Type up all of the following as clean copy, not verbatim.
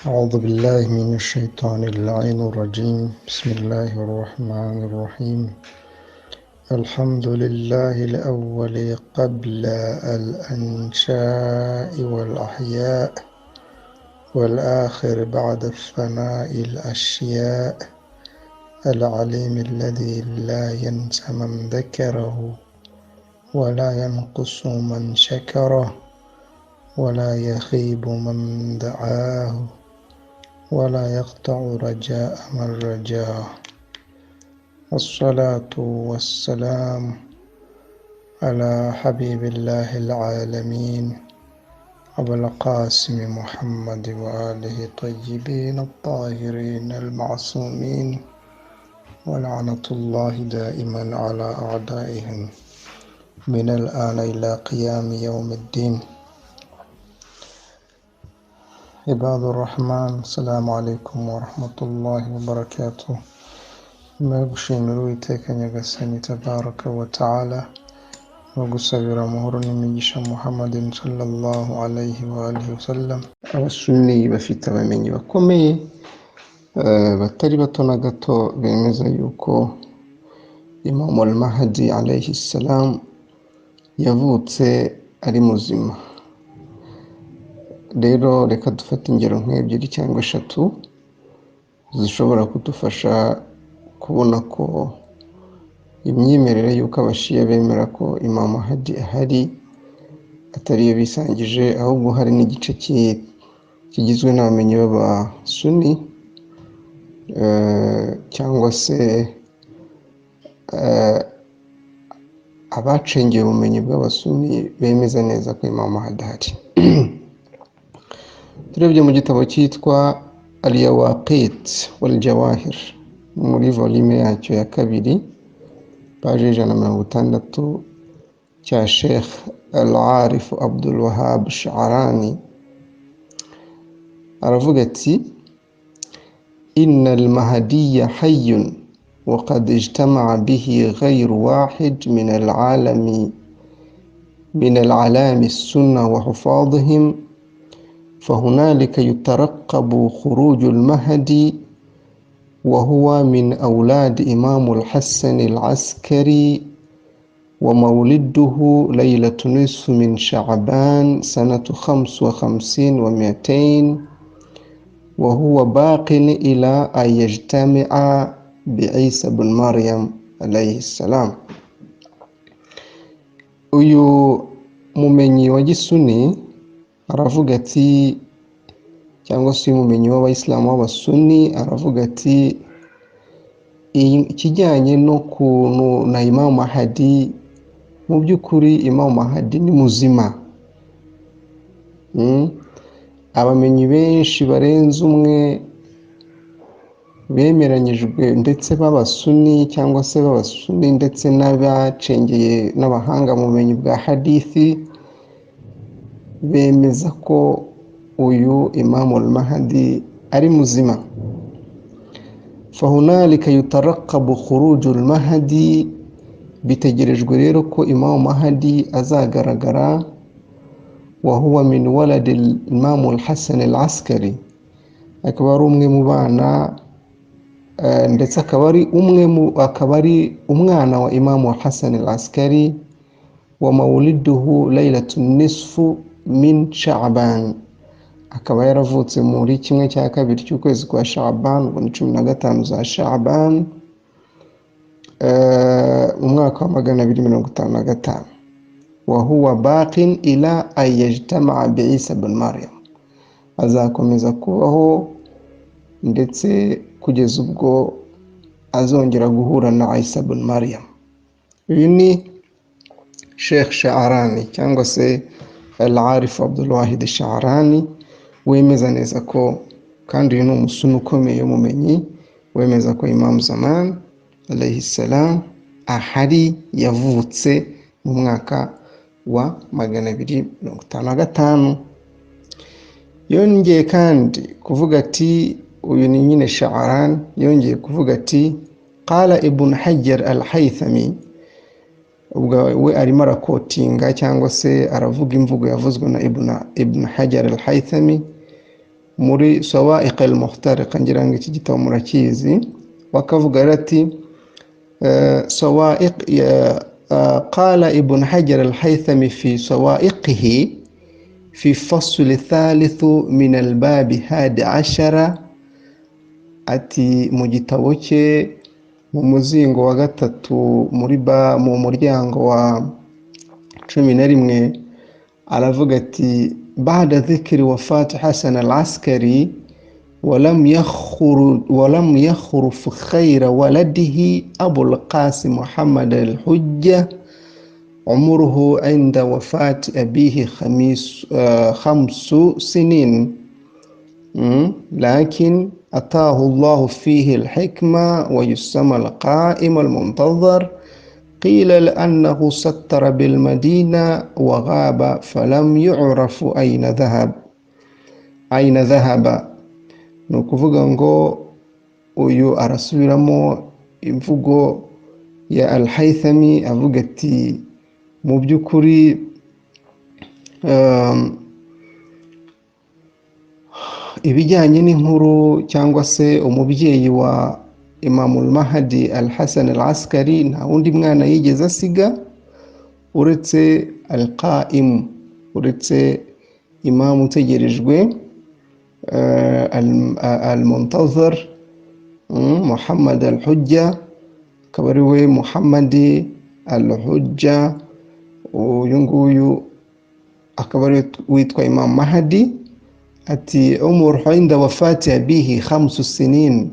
أعوذ بالله من الشيطان اللعين الرجيم. بسم الله الرحمن الرحيم. الحمد لله الأول قبل الأنشاء والأحياء، والآخر بعد الفناء الأشياء، العليم الذي لا ينسى من ذكره ولا ينقص من شكره ولا يخيب من دعاه ولا يقطع رجاء من رجاه. الصلاة والسلام على حبيب الله العالمين أبو القاسم محمد وآله الطيبين الطاهرين المعصومين، ولعنة الله دائما على أعدائهم من الآن إلى قيام يوم الدين. عباد الرحمن، السلام عليكم ورحمة الله وبركاته. ما gushimira Uwiteka Nyagasani tabaraka wa ta'ala no gusabira amahoro n'imigisha Muhammadin sallallahu alayhi wa alihi wasallam. Abasunni bafite abamenyi bakomeye batari bato na gato bemeza yuko Imam al-Mahdi alayhi salam yavutse ari muzima. Rero reka dufate ingero nk'ebyiri cyangwa eshatu zishobora kudufasha kubona ko imyemerere y'uko abashiya bemera ko Imam Mahdi ahari atari yo bisangije, ahubwo hari n'igice kigizwe n'abamenyi b'abasuni cyangwa se abacengeye ubumenyi bw'abasuni bemeza neza ko Imam Mahdi ahari. Turebye mu gitabo cyitwa Al-Yawaqit wal-Jawahir muri volume yacyo ya kabiri paje 160 cya Sheikh Al-Arif Abdul Wahhab Sha'rani aravuga ati: inna al-Mahdiyya hayyun wa qad ijtama'a bihi ghayru wahid min al-alami as-sunnah wa hufadhihim فهنالك يترقب خروج المهدي وهو من أولاد إمام الحسن العسكري، ومولده ليلة نصف من شعبان سنة 55 و200، وهو باق إلى أن يجتمع بعيسى بن مريم عليه السلام. uyu mumenyi wa gisuni aravuga ati, cyangwa se umumenyi w'abayisilamu w'abasuni aravuga ati, ikijyanye no kuntu na Imam Mahdi, mu by'ukuri Imam Mahdi ni muzima. Abamenyi benshi barenze umwe bemeranyijwe ndetse b'abasuni cyangwa se b'abasuni ndetse n'abacengeye n'abahanga mu bumenyi bwa hadithi bemeza ko uyu Imam al-Mahdi ari muzima. Fahunalika yutaraqabu khuruj al-Mahdi, bitegerejwe rero ko Imam Mahdi azagaragara. Wa huwa min walad al-Imam al-Hasan al-Askari, akaba ari umwe mu bana ndetse akaba ari umwana wa Imam al-Hasan al-Askari. Wa mawliduhu laylatun nisfu min Sha'ban, akaba yaravutse muri 1/2 cy'ukwezi kwa Sha'ban, ubwo ni 15 za Sha'ban mu mwaka wa 255. wa huwa baqin ila an yajtama'a bi Isa ibn Maryam, azakomeza kubaho ndetse kugeza ubwo azongera guhura na Isa ibn Maryam. Uyu ni Sheikh Sha'rani cyangwa se Al-Arif Abdul Wahid Sha'rani wemeza neza ko, kandi uyu ni umusuni ukomeye umumenyi, wemeza ko Imam Zaman alayhi salam ahari, yavutse mu mwaka wa 255. Yongeye kandi kuvuga ati, uyu ni nyine Sha'rani yongeye kuvuga ati, qala Ibn Hajar al-Haythami, ubwo we arimo arakotinga cyangwa se aravuga imvugo yavuzwe na Ibn Hajar al-Haythami muri Sawa'iq al-Muhtariqa, ngira ngo iki gitabo murakizi. Wakavuga ati Sawa'iq qala Ibn Hajar al-Haythami fi Sawa'iqihi في فصل الثالث من الباب 11 ati mu gitabo cye mu muzingo wa gatatu mu muryango wa 11 aravuga ati بعد ذكر وفاة حسن العسكري ولم يخرف خير ولده أبو القاسم محمد الحجة عمره عند وفاة أبيه 5 سنين، لكن أتاه الله فيه الحكمة ويسمى القائم المنتظر. قيل لأنه ستر بالمدينة وغاب فلم يعرف أين ذهب. nukuvuga ngo uyu arasubiramo imvugo ya al-Haythami avuga ati mu by'ukuri ibijyanye n'inkuru cyangwa se umubyeyi wa Imamul Mahdi al-Hasan al-Askari nta wundi mwana yigeze asiga uretse al-Qa'im, uretse imam utegerejwe al-Muntazir Muhammad al-Hujja, akaba ari we Muhammadi al-Hujja. uyu nguyu akaba ari witwa Imam Mahdi. ati umur inda wafati abihi 5 sinin,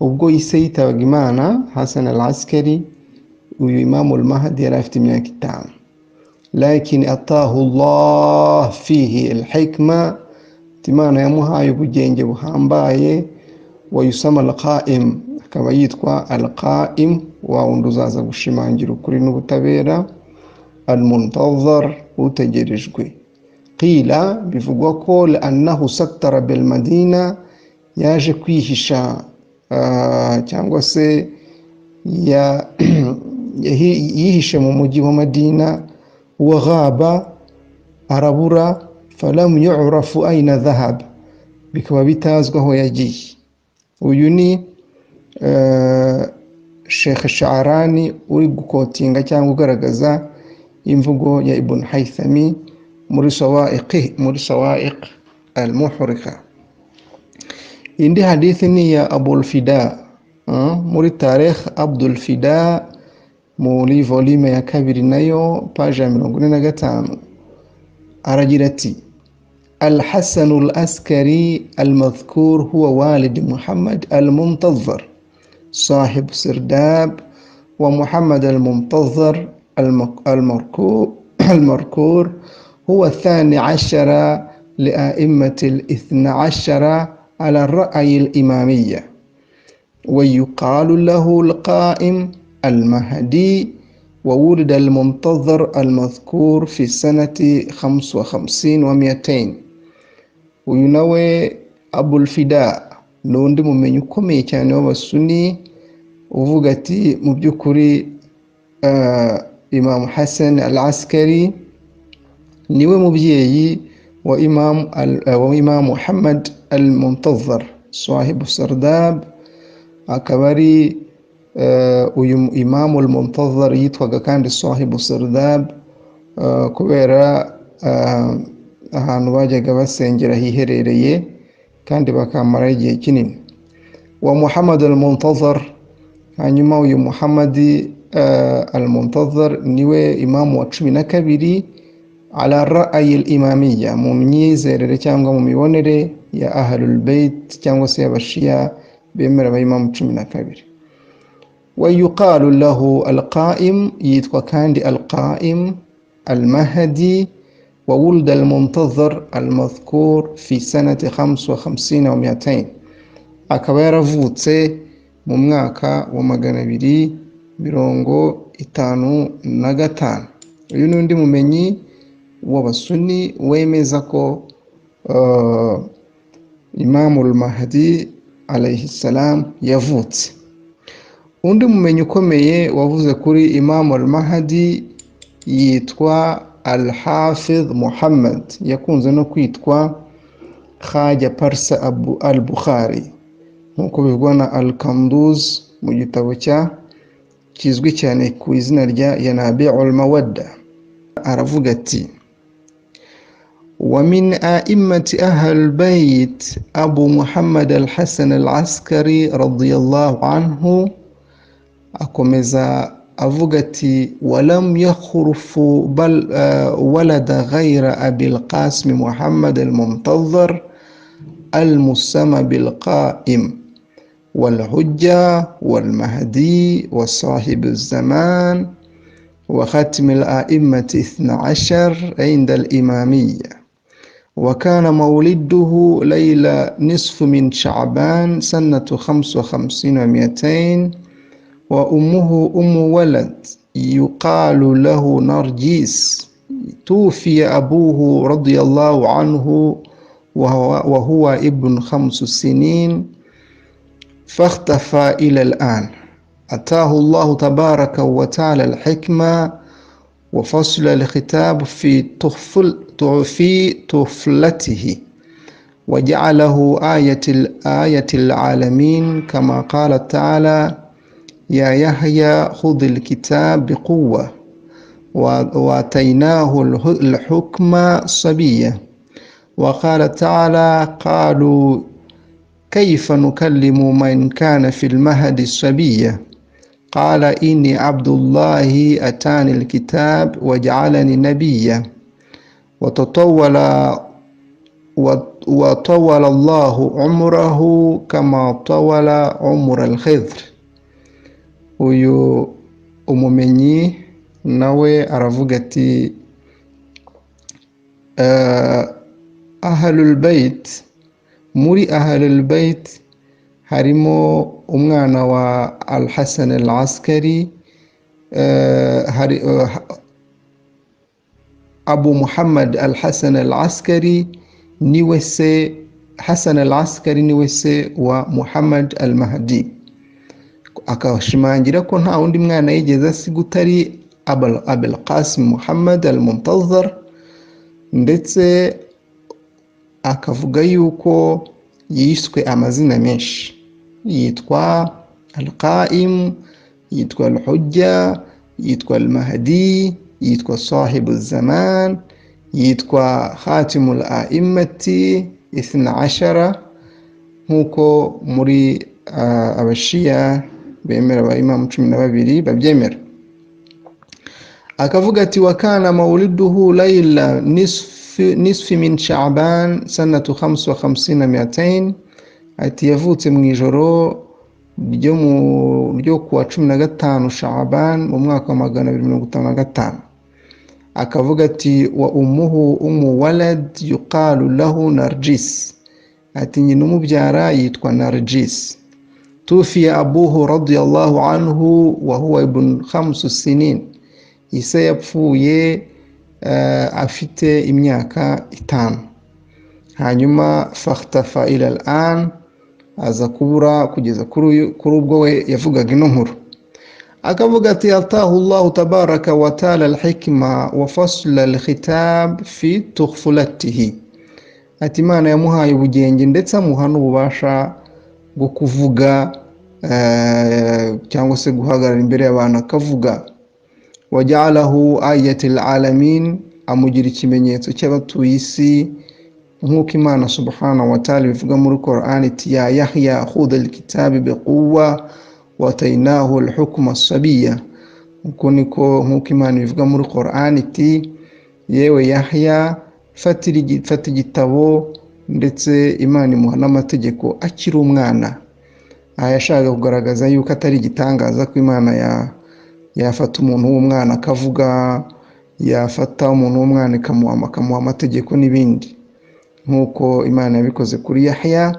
ubwo ise yitabaga Imana Hasan al-Askari uyu Imamul Mahdi yari afite imyaka 5. lakin atahu Allah fihi al-hikma, Imana yamuhaye ubugenge buhambaye. wa yusama al-Qa'im, akaba yitwa al-Qa'im, wa wundi uzaza gushimangira ukuri n'ubutabera. al-Muntazir, utegerejwe. qila, bivugwa ko annahu sattara bil Madina, yaje kwihisha cyangwa se yihishe mu mujyi wa Madina. wa ghaba, arabura. falam yu'rafu ayna dhahab, bikaba bitazwi aho yagiye. uyu ni Sheikh Sha'rani uri gukotinga cyangwa ugaragaza imvugo ya Ibn Haythami muri Sawa'iq al-Muhriqa. indi hadithi ni ya Abul Fida muri Tarikh Abdul Fida muri volume ya 2 nayo page 45. aragira ati الحسن العسكري المذكور هو والد محمد المنتظر صاحب سرداب، ومحمد المنتظر المركور هو 12 لأئمة 12 على الرأي الإمامية، ويقال له القائم المهدي. وولد المنتظر المذكور في سنة 55 و200. uyu nawe Abul Fida n'undi mumenyi ukomeye cyane w'abasuni uvuga ati mu by'ukuri Imam Hasan al-Askari niwe mubyeyi wa Imam Muhammad al-Muntazir sahibu Sardab. akaba ari uyu Imam al-Muntazir yitwaga kandi sahibu Sardab kubera ahantu bajyaga basengera hiherereye kandi bakamara igihe kinini. wa Muhammad al-Muntazir, hanyuma uyu Muhammadi al-Muntazir niwe imamu wa 12 ala ra'yi al-imamiyya, mu myizerere cyangwa mu mibonere ya ahlul bait cyangwa se y'abashia bemera abayimamu 12. wa yuqalu lahu al-Qa'im, yitwa kandi al-Qa'im al-Mahdi. وولد المنتظر المذكور في سنة 55 و200. akaba yaravutse mu mwaka wa 255. uyu n'undi mumenyi w'abasuni wemeza ko Imamul Mahdi alayhi salam yavutse. undi mumenyi ukomeye wavuze kuri Imamul Mahdi yitwa Al-Hafidh Muhammad, yakunze no kwitwa Khaja Parsa al-Bukhari nk'uko bivugwa na Al-Kanduz mu gitabo kizwi cyane ku izina rya Yanabi'ul Mawadda. Aravuga ati: ومن أئمة أهل البيت أبو محمد الحسن العسكري رضي الله عنه. akomeza avuga ati: ولم يخرف بل ولد غير أبي القاسم محمد المنتظر المسمى بالقائم والحجة والمهدي وصاحب الزمان وختم الأئمة 12 عند الإمامية. وكان مولده ليلة نصف من شعبان سنة 55 و200. وأمه أم ولد يقال له نرجيس. توفي أبوه رضي الله عنه وهو ابن 5 سنين فاختفى إلى الآن. أتاه الله تبارك وتعالى الحكمة وفصل الخطاب في طفلته وجعله آية العالمين كما قال تعالى: يا يحيى خذ الكتاب بقوة وآتيناه الحكم صبيا. وقال تعالى: قالوا كيف نكلم من كان في المهد صبيا قال إني عبد الله أتاني الكتاب وجعلني نبيا. وطول الله عمره كما طول عمر الخضر. uyu umumenyi nawe aravuga ati: ahlul bait, muri ahlul bait harimo umwana wa al-Hasan al-Askari, Abu Muhammad al-Hasan al-Askari niwe se, Hasan al-Askari niwe se wa Muhammad al-Mahdi. Akashimangira ko nta wundi mwana yigeze asiga utari Abul Qasim Muhammad al-Muntazar, ndetse akavuga yuko yiswe amazina menshi, yitwa al-Qaim, yitwa al-Hujja, yitwa al-Mahdi, yitwa sahibu zaman, yitwa khatimul a'immati 12, nk'uko muri abashiya bemera aba imamu 12 babyemera. Akavuga ati: wakana mauliduhu layla nisfi min sha'ban sanatu 55 200. ati yavutse mu ijoro ryo kuwa 15 Sha'ban mu mwaka wa 255. akavuga ati: wa ummuhu ummu walad yuqalu lahu Narjis. ati nyina umubyara yitwa Narjis. Tufiya abuhu radiyallahu anhu wa huwa ibn 5 sinin. ise yapfuye afite imyaka 5. hanyuma fakhtafa ila al-an, aza kubura kugeza kuri ubwo we yavugaga ino nkuru. akavuga ati: atahu Allahu tabaraka wa taala al-hikma wa fasla al-khitab fi tukhfulatihi. ati Imana yamuhaye ubugenge ndetse amuha n'ububasha bwo kuvuga cyangwa se guhagarara imbere y'abantu akavuga. waja'alahu ayatil alamin, amugira ikimenyetso cy'abatuye isi, nk'uko Imana subhanahu wa ta'ala bivuga muri Qur'an iti: ya Yahya khudh al-kitaba biquwwa watainahu al-hukma sabiya. nk'uko Imana bivuga muri Qur'an iti: yewe Yahya fata igitabo, ndetse Imana imuha n'amategeko akiri umwana. yashaka kugaragaza yuko atari igitangaza ko Imana yafata umuntu w'umwana akavuga, yafata umuntu w'umwana ikamuha amategeko n'ibindi, nk'uko Imana yabikoze kuri Yahya,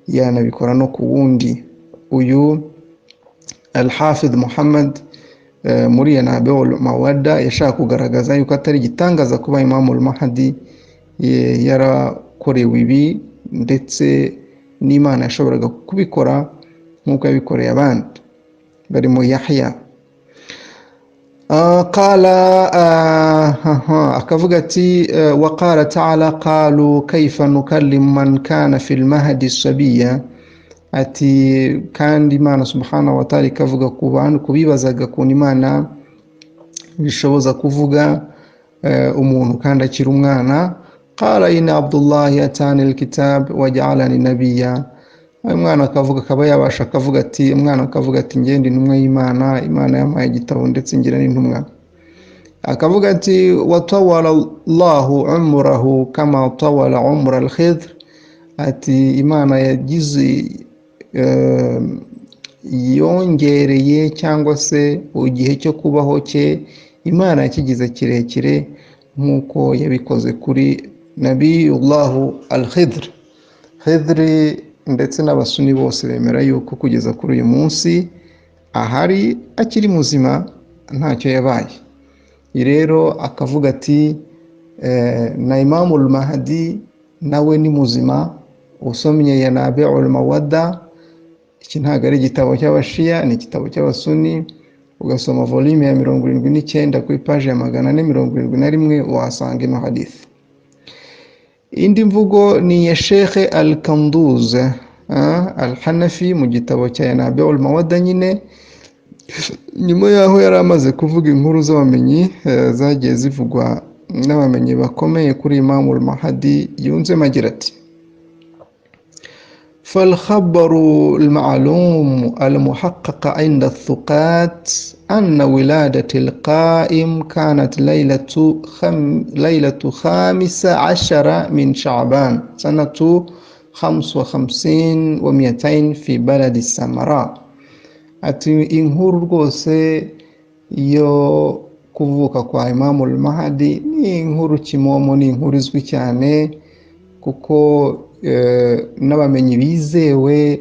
yanabikora no ku wundi. uyu al-Hafidh Muhammad muri Yanabi'ul Mawadda yashaka kugaragaza yuko atari igitangaza kuba Imam al-Mahdi yarakorewe ibi, ndetse n'Imana yashoboraga kubikora nk'uko yabikoreye abandi barimo Yahya. قال akavuga ati وقال تعالى قالوا كيف نكلم من كان في المهد صبيا ati kandi Imana subhanahu wa ta'ala ikavuga ku bantu kubibazaga kuntu Imana bishoboza kuvuga umuntu kandi akiri umwana qala inna abdullahi atani alkitab waj'alani nabiyya umwana akavuga akaba yabasha akavuga ati umwana akavuga ati ngende intumwa y'Imana Imana yampaye igitabo ndetse ngira n'intumwa akavuga ati watawala Allahu umrahu kama tawala umra al-Khidr ati Imana yagize yongereye cyangwa se igihe cyo kubaho cye Imana yakigize kirekire nk'uko yabikoze kuri Nabiyullahu al-Khidr. Khidr ndetse n'abasuni bose bemera yuko kugeza kuri uyu munsi ahari akiri muzima ntacyo yabaye. Rero akavuga ati na Imamul Mahdi nawe ni muzima. Usomye Yanabi'ul Mawadda, iki ntabwo ari igitabo cy'abashiya, ni igitabo cy'abasuni, ugasoma volume ya 79 kuri page ya 471 wasanga ino hadith. Indi mvugo ni ya Sheikh Al-Kanduz Al-Hanafi mu gitabo cya Yanabi'ul Mawadda nyine, nyuma yaho yari amaze kuvuga inkuru z'abamenyi zagiye zivugwa n'abamenyi bakomeye kuri Imamul Mahdi, yunzemo agira ati فالخبر المعلوم المحقق عند الثقات أن ولادة القائم كانت ليلة 15 من شعبان سنة 55 و200 في بلد السمراء. ati inkuru rwose yo kuvuka kwa Imamul Mahdi ni inkuru kimomo, ni inkuru izwi cyane kuko n'abamenyi bizewe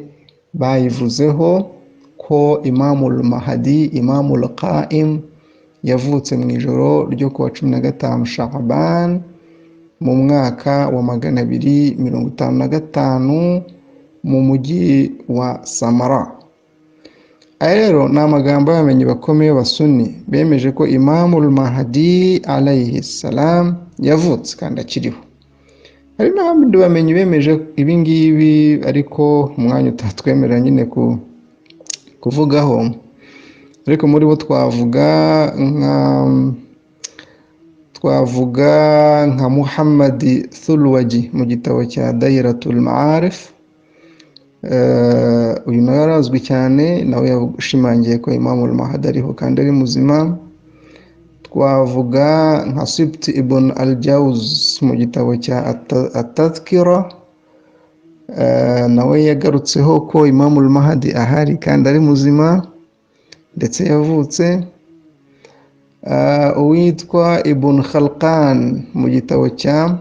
bayivuzeho ko Imamul Mahdi, Imamul Qaim, yavutse mu ijoro ryo kuwa 15 Sha'ban mu mwaka wa 255 mu mujyi wa Samara. Rero ni amagambo y'abamenyi bakomeye b'abasuni bemeje ko Imamul Mahdi alayhi salam yavutse kandi akiriho. Hari n'abandi bamenyi bemeje ibi ngibi ariko umwanya utatwemerera nyine kuvugaho, ariko muri bo twavuga nka Muhammad Thulwaji mu gitabo cya Dairatul Ma'arif. Uyu nawe yarazwi cyane, nawe yashimangiye ko Imamul Mahdi ariho kandi ari muzima. Twavuga nka Sibt ibn al-Jawz mu gitabo cya At-Tadhkira, nawe yagarutseho ko Imamul Mahdi ahari kandi ari muzima ndetse yavutse. Uwitwa Ibn Khalqan mu gitabo cya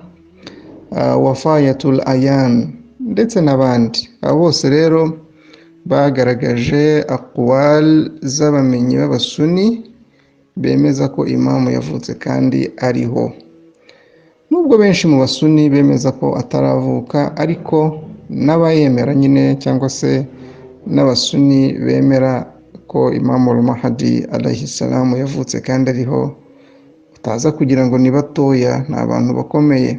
Wafayatul Ayan ndetse n'abandi. Abo bose rero bagaragaje aqwal z'abamenyi b'abasuni bemeza ko imamu yavutse kandi ariho. Nubwo benshi mu basuni bemeza ko ataravuka, ariko n'abayemera nyine cyangwa se n'abasuni bemera ko Imamul Mahdi alayhi salam yavutse kandi ariho, utaza kugira ngo ni batoya, ni abantu bakomeye.